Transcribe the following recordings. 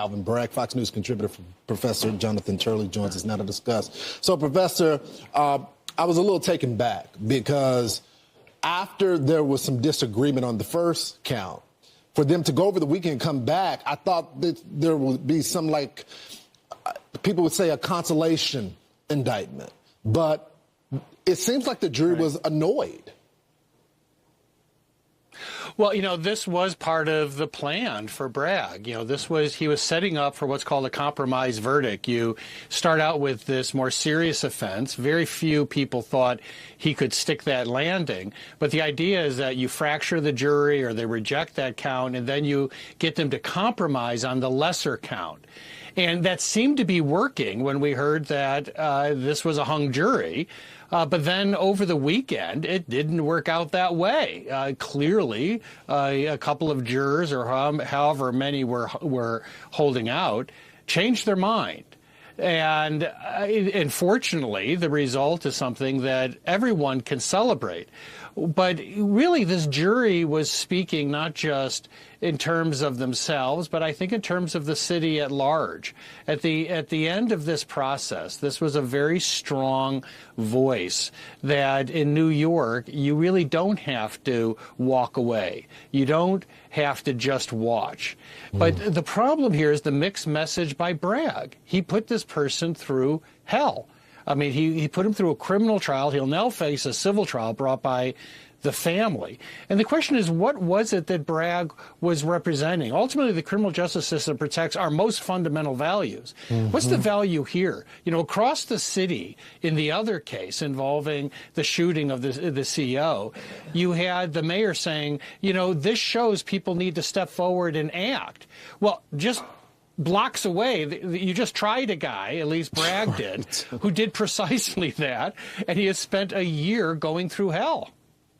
Alvin Bragg, Fox News contributor, Professor Jonathan Turley joins us now to discuss. So, Professor, I was a little taken back because after there was some disagreement on the first count, for them to go over the weekend and come back, I thought that there would be some, like, people would say a consolation indictment. But it seems like the jury was annoyed. Well, this was part of the plan for Bragg. He was setting up for what's called a compromise verdict. You start out with this more serious offense. Very few people thought he could stick that landing. But the idea is that you fracture the jury or they reject that count, and then you get them to compromise on the lesser count. And that seemed to be working when we heard that this was a hung jury. But then over the weekend, it didn't work out that way. Clearly, a couple of jurors, or however many were holding out, changed their mind. And unfortunately, the result is something that everyone can celebrate. But really, this jury was speaking not just in terms of themselves, but I think in terms of the city at large. At the end of this process, this was a very strong voice that in New York, you really don't have to walk away. You don't have to just watch. But the problem here is the mixed message by Bragg. He put this person through hell. I mean, he put him through a criminal trial. He'll now face a civil trial brought by the family. And the question is, what was it that Bragg was representing? Ultimately, the criminal justice system protects our most fundamental values. What's the value here? Across the city, in the other case involving the shooting of the CEO, you had the mayor saying, this shows people need to step forward and act. Well, just blocks away, you just tried a guy, at least Bragg did, who did precisely that, and he has spent a year going through hell.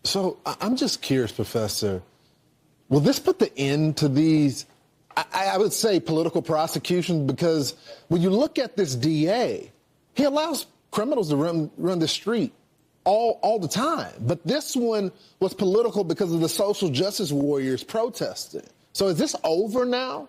So I'm just curious, Professor, will this put the end to these, I would say, political prosecutions? Because when you look at this DA, he allows criminals to run the street all the time. But this one was political because of the social justice warriors protesting. So is this over now?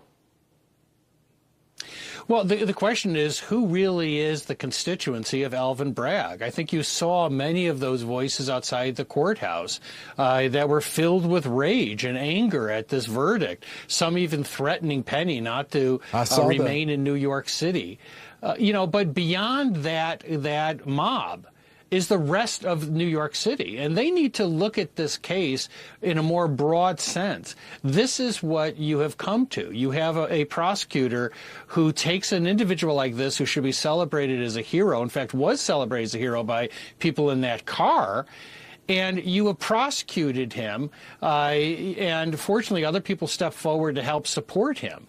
Well, the question is, who really is the constituency of Alvin Bragg? I think you saw many of those voices outside the courthouse that were filled with rage and anger at this verdict, some even threatening Penny not to remain in New York City. But beyond that mob is the rest of New York City. And they need to look at this case in a more broad sense. This is what you have come to. You have a prosecutor who takes an individual like this, who should be celebrated as a hero, in fact, was celebrated as a hero by people in that car, and you have prosecuted him, and fortunately other people stepped forward to help support him.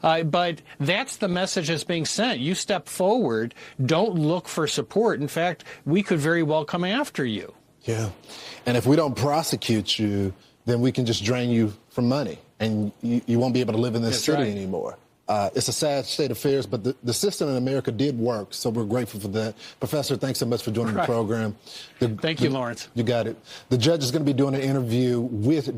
But that's the message that's being sent. You step forward, don't look for support. In fact, we could very well come after you. Yeah. And if we don't prosecute you, then we can just drain you from money, and you won't be able to live in this city anymore. It's a sad state of affairs, but the system in America did work, so we're grateful for that. Professor, thanks so much for joining the program. Thank you, Lawrence. You got it. The judge is going to be doing an interview with